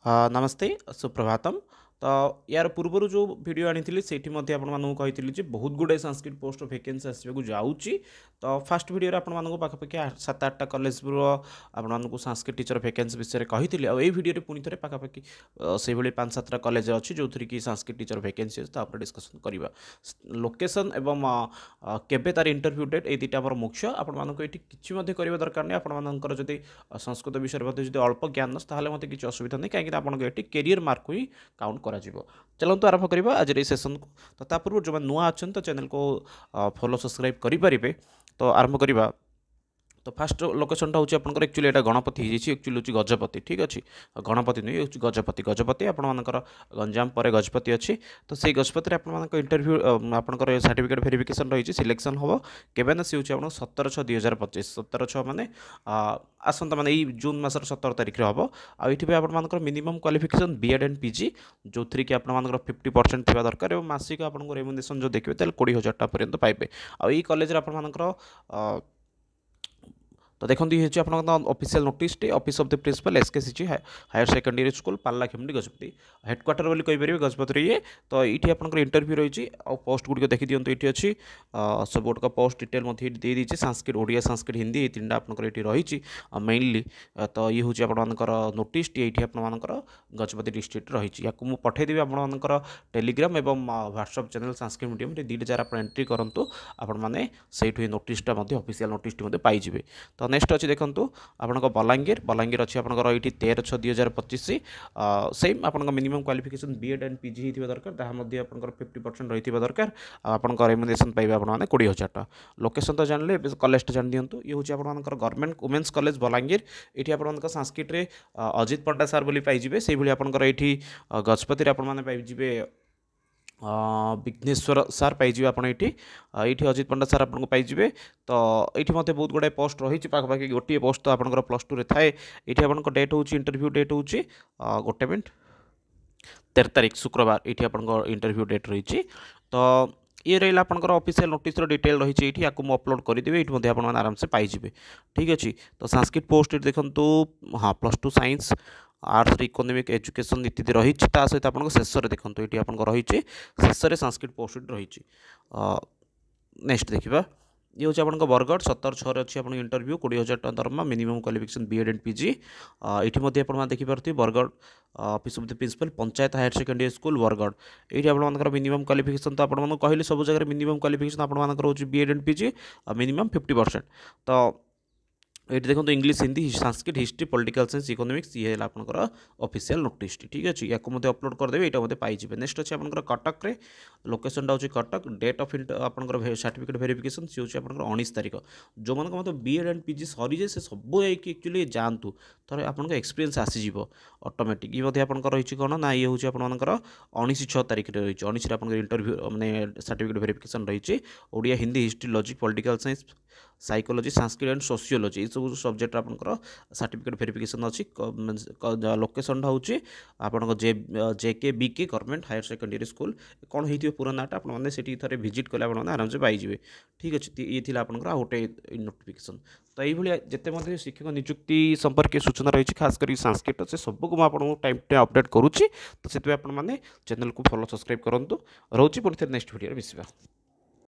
नमस्ते सुप्रभातम। तो यार पूर्व जो वीडियो आनी आपको बहुत गुड़े संस्कृत पोस्ट वैकेंसी आसवाक जाऊँगी। तो फास्ट वीडियो आपको पाखापाखि 7-8टा कॉलेज आपको संस्कृत टीचर वैकेंसी विषय कही आई वीडियो पुणी थे पाखापाखि से 5-7टा कॉलेज अच्छी जो थी कि संस्कृत टीचर वैकेंसी अच्छे डिस्कसन करवा लोकेशन एवं केबे तार इंटरव्यू डेट ये दुटा मुख्य आपको ये किसी करवा दरकार नहीं। आपर जब संस्कृत विषय अल्प ज्ञान ताल मत किसी असुविधा नहीं कहीं आपको ये कैरियर मार्क को ही काउंट करा चलतु आरंभ करवा आज सेसन को। तो ता पूर्व जो नुआ अच्छा तो चैनल को फॉलो सब्सक्राइब करें। तो आरंभ करवा। तो फास्ट लोकेशन हूँ आपंकर एक्चुअली यहाँ गणपति एक्चुअली हूँ गजपति ठीक अच्छे गणपति नुहे हूँ गजपति गजपति आपर गंजाम पर गजपति अच्छी। तो से गजपति आप इंटरव्यू आपंकर सर्टिफिकेट वेरिफिकेशन रही सिलेक्शन हम केवे सी हूँ आप 17/6/2025 17/6 माने आसंता माने जून मासर 17 तारिख हम आईटी आपर minimum qualification BEd and PG जो थी कि आपर 50% थी दरकार और मासिक आपको रेमुनेशन जो देखिए 20,000 टाइम पर्यंत पाइबे। आई कॉलेज आपर तो देखो ये official notice office of the principal SKCG higher secondary school Paralakhemundi Gajapati headquarter बोली कहीपर गजपति ये। तो ये आपंकर इंटरव्यू रही पोस्ट गुड़िक देखी दिखाँ ये अच्छी सब गुटक पोस्ट डिटेल दे दीजिए संस्कृत ओडिया संस्कृत हिंदी ये 3टा आपंकर ये रही मेनली। तो ये हूँ आपर नोटिस ये आपर गजपति डिस्ट्रिक्ट रही या मुझे पठेदेवी आपर टेलीग्राम और व्हाट्सएप चैनल संस्कृत मीडियम 2टा आप एंट्री करूँ आपण मैंने से नोटिसटा ऑफिशियल नोटिस पाइबे। तो नेक्स्ट अच्छी देखो आपको बलांगीर अच्छी आपंकर ये 13/6/2025 सेम आपन minimum qualification BEd and PG होता दरकार जहाँ आप 50% रही दरकार आपन रेमुनेशन पाइबे आपने 20,000 टाँह। लोकेशन तो जानले कॉलेज जान दिंतु ये हूँ आपंकर गवर्नमेंट वुमेन्स कॉलेज बलांगीर ये आप संस्कृत अजित पंडा सार बोली पाइबे से भाई आपंकर ये गजपति आपने पाइबे विघ्नेश्वर सार पाइबे आपड़ ये अजित पंडा सार आपको पाइबे। तो ये बहुत गुड़ाए पोस्ट रही पाखापाखि गोटे पोस्ट तो आपंकर +2 थाए ये आप डेट हूँ इंटरव्यू डेट हूँ गोटे मिनट 13 तारिख शुक्रवार ये आप इंटरव्यू डेट रही। तो ये रहा आपंकर ऑफिशियल नोटिस डिटेल रही ये आपको अपलोड करदेवे ये आराम से पाइबे ठीक अच्छे। तो संस्कृत पोस्ट देखो हाँ +2 साइंस आर्ट्स इकोनॉमिक एजुकेशन इत्यादि रही सहित आप शेष देखो ये आप रही शेष संस्कृत पोस्ट रही। नेक्स्ट देखा ये हूँ आपको बरगढ़ 17/6 अच्छी आप इंटरव्यू 20,000 टाँह दरमा minimum qualification BEd and PG ये आप देखिए Bargarh office of the principal panchayat higher secondary school Bargarh ये आप मिनिमम क्वालिफिकेशन तो आपको कहली सब जगह मिनिमम क्वालिफिकेशन आपको बीएड एंड पीजी मिनिमम 50%। तो ये देखो तो English Hindi Sanskrit history political science economics ये आपंकर ऑफिशियल नोटिस ठीक अच्छे या अपलोड करदेवे ये पाइबे। नेक्स्ट अच्छे आपंकर कटक रे लोकेशन हूँ कटक डेट ऑफ आपंकर सर्टिफिकेट वेरिफिकेशन सी हूँ आपंकर 19 तारिख जो मान मतलब बीएड एंड पीजी सरी जाए से सब एक्चुअली जातु थोड़े आपको एक्सपीरियंस आसीज ऑटोमेटिक ये आपंकर रही कौन ना ये हूँ आपंकर 19/6 तारिख रही 19 आप इंटरव्यू मैंने सर्टिफिकेट वेरिफिकेशन रही Odia Hindi history logic political science psychology Sanskrit and sociology ये सब सब्जेक्ट आपंकर सर्टिफिकेट वेरिफिकेशन अच्छी। लोकेशन हूँ आपको JK BK government higher secondary school कौन हो पूरा नाटा आपने थे विजिट कले आराम से पाइबे ठीक अच्छे। ये थी आपंकर गोटे नोटिफिकेशन। तो ये जिते शिक्षक नियुक्ति संपर्क सूचना रही खास कर संस्कृत से सबको मुझे टाइम टाइम अपडेट करुँची। तो से चैनल को फॉलो सब्सक्राइब करूँ रोचे पुणी नेक्स्ट वीडियो मिसवा।